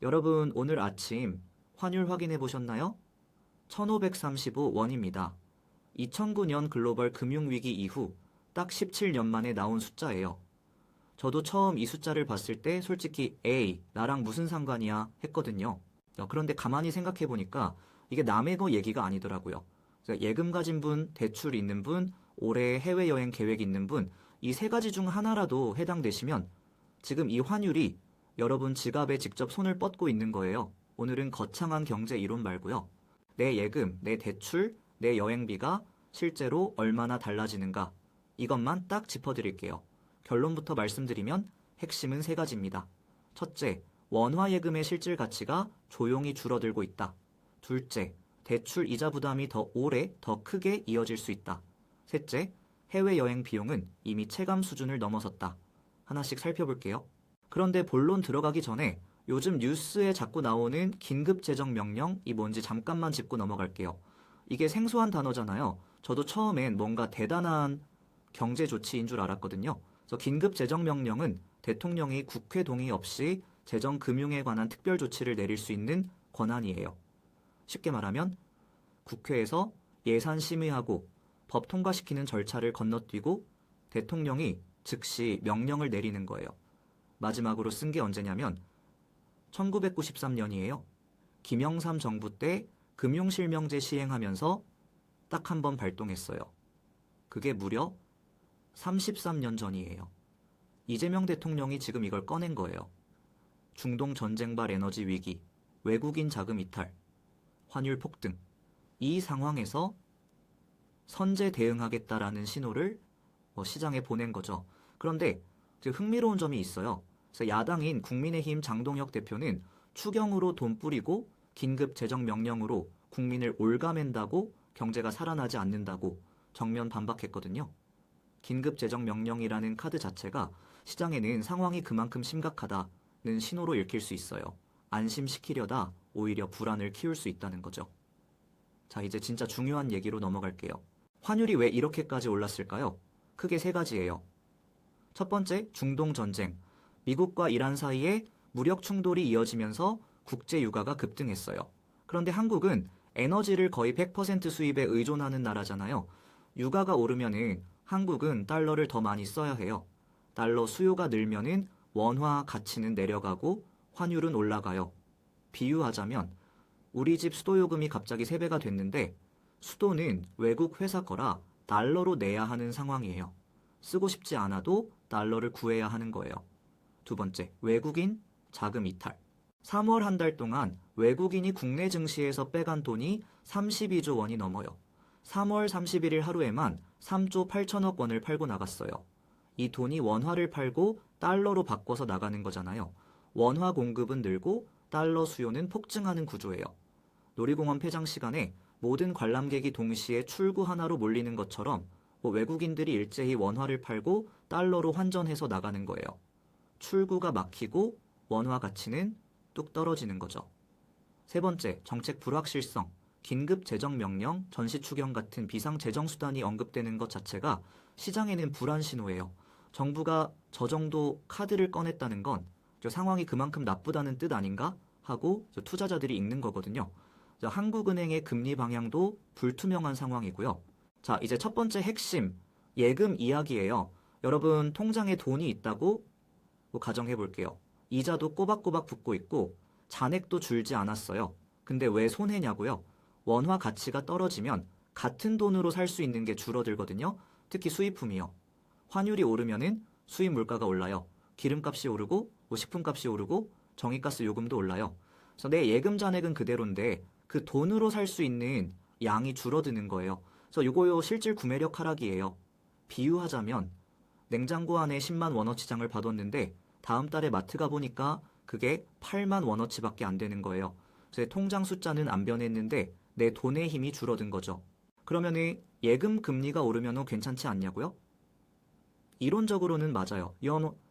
여러분, 오늘 아침 환율 확인해 보셨나요? 1535원입니다. 2009년 글로벌 금융위기 이후 딱 17년 만에 나온 숫자예요. 저도 처음 이 숫자를 봤을 때 솔직히 에이, 나랑 무슨 상관이야 했거든요. 그런데 가만히 생각해 보니까 이게 남의 거 얘기가 아니더라고요. 예금 가진 분, 대출 있는 분, 올해 해외여행 계획 있는 분, 이 세 가지 중 하나라도 해당되시면 지금 이 환율이 여러분 지갑에 직접 손을 뻗고 있는 거예요. 오늘은 거창한 경제 이론 말고요. 내 예금, 내 대출, 내 여행비가 실제로 얼마나 달라지는가 이것만 딱 짚어드릴게요. 결론부터 말씀드리면 핵심은 세 가지입니다. 첫째, 원화 예금의 실질 가치가 조용히 줄어들고 있다. 둘째, 대출 이자 부담이 더 오래, 더 크게 이어질 수 있다. 셋째, 해외여행 비용은 이미 체감 수준을 넘어섰다. 하나씩 살펴볼게요. 그런데 본론 들어가기 전에 요즘 뉴스에 자꾸 나오는 긴급재정명령이 뭔지 잠깐만 짚고 넘어갈게요. 이게 생소한 단어잖아요. 저도 처음엔 뭔가 대단한 경제 조치인 줄 알았거든요. 그래서 긴급재정명령은 대통령이 국회 동의 없이 재정금융에 관한 특별 조치를 내릴 수 있는 권한이에요. 쉽게 말하면 국회에서 예산 심의하고 법 통과시키는 절차를 건너뛰고 대통령이 즉시 명령을 내리는 거예요. 마지막으로 쓴 게 언제냐면 1993년이에요. 김영삼 정부 때 금융실명제 시행하면서 딱 한 번 발동했어요. 그게 무려 33년 전이에요. 이재명 대통령이 지금 이걸 꺼낸 거예요. 중동 전쟁발 에너지 위기, 외국인 자금 이탈, 환율 폭등. 이 상황에서 선제 대응하겠다라는 신호를 시장에 보낸 거죠. 그런데 흥미로운 점이 있어요. 그래서 야당인 국민의힘 장동혁 대표는 추경으로 돈 뿌리고 긴급 재정 명령으로 국민을 올가맨다고 경제가 살아나지 않는다고 정면 반박했거든요. 긴급 재정 명령이라는 카드 자체가 시장에는 상황이 그만큼 심각하다는 신호로 읽힐 수 있어요. 안심시키려다 오히려 불안을 키울 수 있다는 거죠. 자, 이제 진짜 중요한 얘기로 넘어갈게요. 환율이 왜 이렇게까지 올랐을까요? 크게 세 가지예요. 첫 번째, 중동 전쟁. 미국과 이란 사이에 무력 충돌이 이어지면서 국제 유가가 급등했어요. 그런데 한국은 에너지를 거의 100% 수입에 의존하는 나라잖아요. 유가가 오르면은 한국은 달러를 더 많이 써야 해요. 달러 수요가 늘면은 원화 가치는 내려가고 환율은 올라가요. 비유하자면 우리 집 수도요금이 갑자기 3배가 됐는데 수도는 외국 회사 거라 달러로 내야 하는 상황이에요. 쓰고 싶지 않아도 달러를 구해야 하는 거예요. 두 번째, 외국인 자금 이탈. 3월 한 달 동안 외국인이 국내 증시에서 빼간 돈이 32조 원이 넘어요. 3월 31일 하루에만 3조 8천억 원을 팔고 나갔어요. 이 돈이 원화를 팔고 달러로 바꿔서 나가는 거잖아요. 원화 공급은 늘고 달러 수요는 폭증하는 구조예요. 놀이공원 폐장 시간에 모든 관람객이 동시에 출구 하나로 몰리는 것처럼 외국인들이 일제히 원화를 팔고 달러로 환전해서 나가는 거예요. 출구가 막히고 원화 가치는 뚝 떨어지는 거죠. 세 번째, 정책 불확실성, 긴급 재정 명령, 전시 추경 같은 비상 재정 수단이 언급되는 것 자체가 시장에는 불안 신호예요. 정부가 저 정도 카드를 꺼냈다는 건 상황이 그만큼 나쁘다는 뜻 아닌가 하고 투자자들이 읽는 거거든요. 한국은행의 금리 방향도 불투명한 상황이고요. 자, 이제 첫 번째 핵심, 예금 이야기예요. 여러분, 통장에 돈이 있다고 가정해 볼게요. 이자도 꼬박꼬박 붙고 있고 잔액도 줄지 않았어요. 근데 왜 손해냐고요? 원화 가치가 떨어지면 같은 돈으로 살 수 있는 게 줄어들거든요. 특히 수입품이요. 환율이 오르면은 수입 물가가 올라요. 기름값이 오르고 식품값이 오르고 전기가스 요금도 올라요. 그래서 내 예금 잔액은 그대로인데 그 돈으로 살 수 있는 양이 줄어드는 거예요. 그래서 요거요 실질 구매력 하락이에요. 비유하자면 냉장고 안에 10만 원어치장을 봐뒀는데 다음 달에 마트 가보니까 그게 8만 원어치밖에 안 되는 거예요. 그래서 통장 숫자는 안 변했는데 내 돈의 힘이 줄어든 거죠. 그러면은 예금 금리가 오르면은 괜찮지 않냐고요? 이론적으로는 맞아요.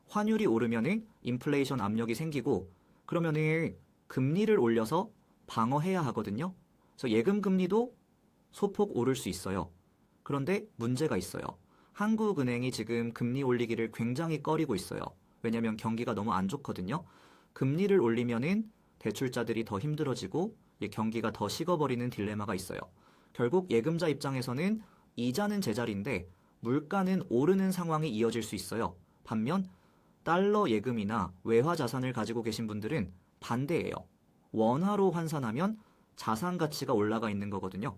환율이 오르면은 인플레이션 압력이 생기고 그러면은 금리를 올려서 방어해야 하거든요. 그래서 예금 금리도 소폭 오를 수 있어요. 그런데 문제가 있어요. 한국은행이 지금 금리 올리기를 굉장히 꺼리고 있어요. 왜냐하면 경기가 너무 안 좋거든요. 금리를 올리면은 대출자들이 더 힘들어지고 경기가 더 식어버리는 딜레마가 있어요. 결국 예금자 입장에서는 이자는 제자리인데 물가는 오르는 상황이 이어질 수 있어요. 반면 달러 예금이나 외화 자산을 가지고 계신 분들은 반대예요. 원화로 환산하면 자산 가치가 올라가 있는 거거든요.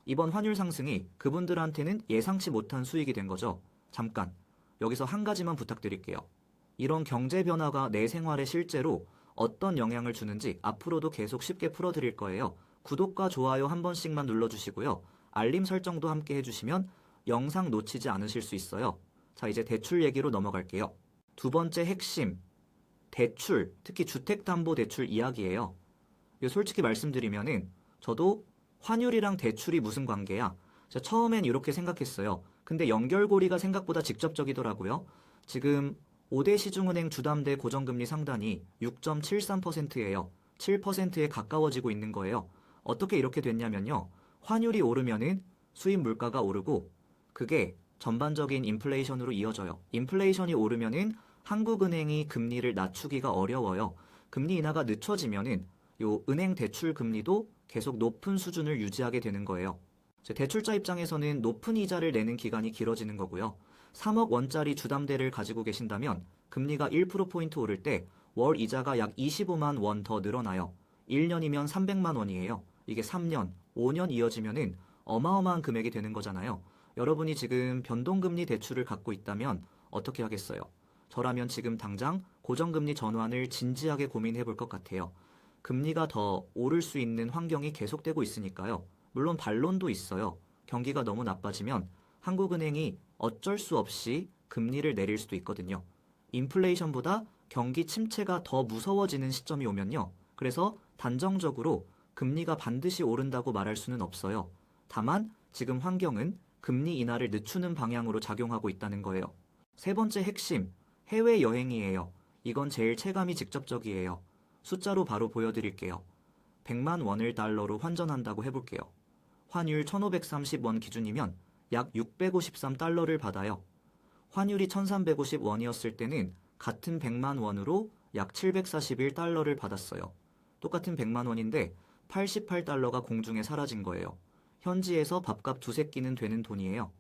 이번 환율 상승이 그분들한테는 예상치 못한 수익이 된 거죠. 잠깐, 여기서 한 가지만 부탁드릴게요. 이런 경제 변화가 내 생활에 실제로 어떤 영향을 주는지 앞으로도 계속 쉽게 풀어드릴 거예요. 구독과 좋아요 한 번씩만 눌러주시고요. 알림 설정도 함께 해주시면 영상 놓치지 않으실 수 있어요. 자, 이제 대출 얘기로 넘어갈게요. 두 번째 핵심, 대출, 특히 주택담보대출 이야기예요. 솔직히 말씀드리면은 저도 환율이랑 대출이 무슨 관계야? 제가 처음엔 이렇게 생각했어요. 근데 연결고리가 생각보다 직접적이더라고요. 지금 5대 시중은행 주담대 고정금리 상단이 6.73%예요. 7%에 가까워지고 있는 거예요. 어떻게 이렇게 됐냐면요. 환율이 오르면은 수입 물가가 오르고 그게 전반적인 인플레이션으로 이어져요. 인플레이션이 오르면은 한국은행이 금리를 낮추기가 어려워요. 금리 인하가 늦춰지면은 요 은행 대출 금리도 계속 높은 수준을 유지하게 되는 거예요. 대출자 입장에서는 높은 이자를 내는 기간이 길어지는 거고요. 3억 원짜리 주담대를 가지고 계신다면 금리가 1%포인트 오를 때 월 이자가 약 25만 원 더 늘어나요. 1년이면 300만 원이에요. 이게 3년, 5년 이어지면은 어마어마한 금액이 되는 거잖아요. 여러분이 지금 변동금리 대출을 갖고 있다면 어떻게 하겠어요? 저라면 지금 당장 고정금리 전환을 진지하게 고민해 볼 것 같아요. 금리가 더 오를 수 있는 환경이 계속되고 있으니까요. 물론 반론도 있어요. 경기가 너무 나빠지면 한국은행이 어쩔 수 없이 금리를 내릴 수도 있거든요. 인플레이션보다 경기 침체가 더 무서워지는 시점이 오면요. 그래서 단정적으로 금리가 반드시 오른다고 말할 수는 없어요. 다만 지금 환경은 금리 인하를 늦추는 방향으로 작용하고 있다는 거예요. 세 번째 핵심, 해외여행이에요. 이건 제일 체감이 직접적이에요. 숫자로 바로 보여드릴게요. 100만 원을 달러로 환전한다고 해볼게요. 환율 1530원 기준이면 약 653달러를 받아요. 환율이 1350원이었을 때는 같은 100만 원으로 약 741달러를 받았어요. 똑같은 100만 원인데 88달러가 공중에 사라진 거예요. 현지에서 밥값 두세 끼는 되는 돈이에요.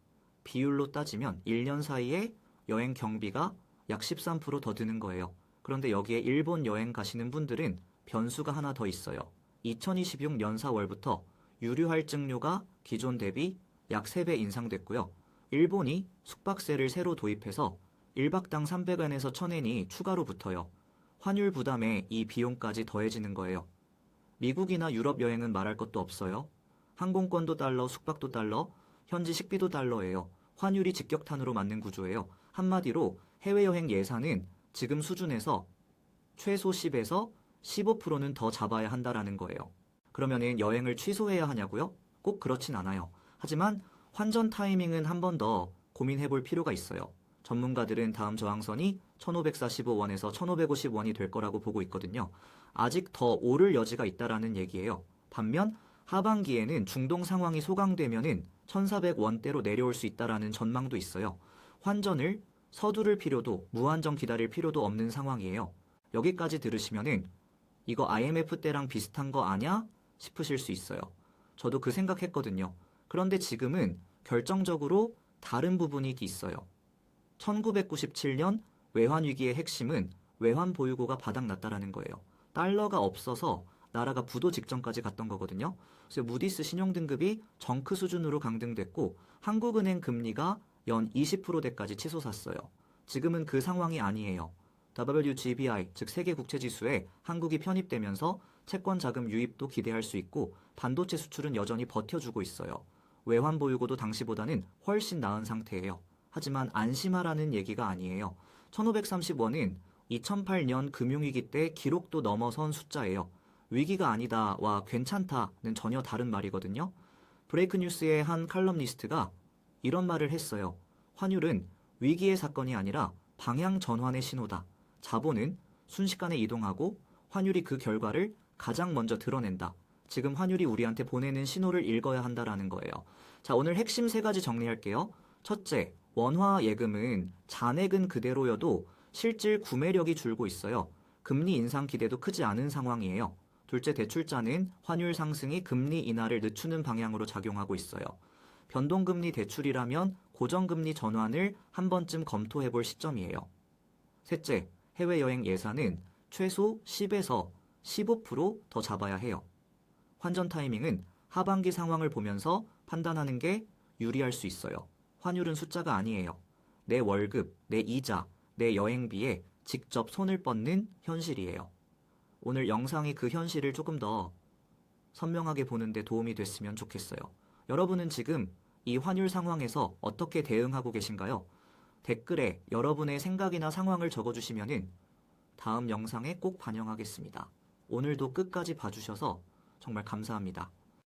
비율로 따지면 1년 사이에 여행 경비가 약 13%더 드는 거예요. 그런데 여기에 일본 여행 가시는 분들은 변수가 하나 더 있어요. 2026년 4월부터 유류 할증료가 기존 대비 약 3배 인상됐고요. 일본이 숙박세를 새로 도입해서 1박당 300엔에서 1000엔이 추가로 붙어요. 환율 부담에 이 비용까지 더해지는 거예요. 미국이나 유럽 여행은 말할 것도 없어요. 항공권도 달러, 숙박도 달러, 현지 식비도 달러예요. 환율이 직격탄으로 맞는 구조예요. 한마디로 해외여행 예산은 지금 수준에서 최소 10에서 15%는 더 잡아야 한다라는 거예요. 그러면은 여행을 취소해야 하냐고요? 꼭 그렇진 않아요. 하지만 환전 타이밍은 한 번 더 고민해 볼 필요가 있어요. 전문가들은 다음 저항선이 1545원에서 1550원이 될 거라고 보고 있거든요. 아직 더 오를 여지가 있다라는 얘기예요. 반면 하반기에는 중동 상황이 소강되면은 1400원대로 내려올 수 있다라는 전망도 있어요. 환전을 서두를 필요도 무한정 기다릴 필요도 없는 상황이에요. 여기까지 들으시면은 이거 IMF 때랑 비슷한 거 아냐? 싶으실 수 있어요. 저도 그 생각했거든요. 그런데 지금은 결정적으로 다른 부분이 있어요. 1997년 외환위기의 핵심은 외환 보유고가 바닥났다라는 거예요. 달러가 없어서 나라가 부도 직전까지 갔던 거거든요. 그래서 무디스 신용등급이 정크 수준으로 강등됐고 한국은행 금리가 연 20%대까지 치솟았어요. 지금은 그 상황이 아니에요. WGBI, 즉 세계국채지수에 한국이 편입되면서 채권 자금 유입도 기대할 수 있고 반도체 수출은 여전히 버텨주고 있어요. 외환 보유고도 당시보다는 훨씬 나은 상태예요. 하지만 안심하라는 얘기가 아니에요. 1530원은 2008년 금융위기 때 기록도 넘어선 숫자예요. 위기가 아니다와 괜찮다는 전혀 다른 말이거든요. 브레이크 뉴스의 한 칼럼니스트가 이런 말을 했어요. 환율은 위기의 사건이 아니라 방향 전환의 신호다. 자본은 순식간에 이동하고 환율이 그 결과를 가장 먼저 드러낸다. 지금 환율이 우리한테 보내는 신호를 읽어야 한다라는 거예요. 자, 오늘 핵심 3가지 정리할게요. 첫째, 원화 예금은 잔액은 그대로여도 실질 구매력이 줄고 있어요. 금리 인상 기대도 크지 않은 상황이에요. 둘째, 대출자는 환율 상승이 금리 인하를 늦추는 방향으로 작용하고 있어요. 변동금리 대출이라면 고정금리 전환을 한 번쯤 검토해 볼 시점이에요. 셋째, 해외여행 예산은 최소 10에서 15% 더 잡아야 해요. 환전 타이밍은 하반기 상황을 보면서 판단하는 게 유리할 수 있어요. 환율은 숫자가 아니에요. 내 월급, 내 이자, 내 여행비에 직접 손을 뻗는 현실이에요. 오늘 영상이 그 현실을 조금 더 선명하게 보는데 도움이 됐으면 좋겠어요. 여러분은 지금 이 환율 상황에서 어떻게 대응하고 계신가요? 댓글에 여러분의 생각이나 상황을 적어주시면 다음 영상에 꼭 반영하겠습니다. 오늘도 끝까지 봐주셔서 정말 감사합니다.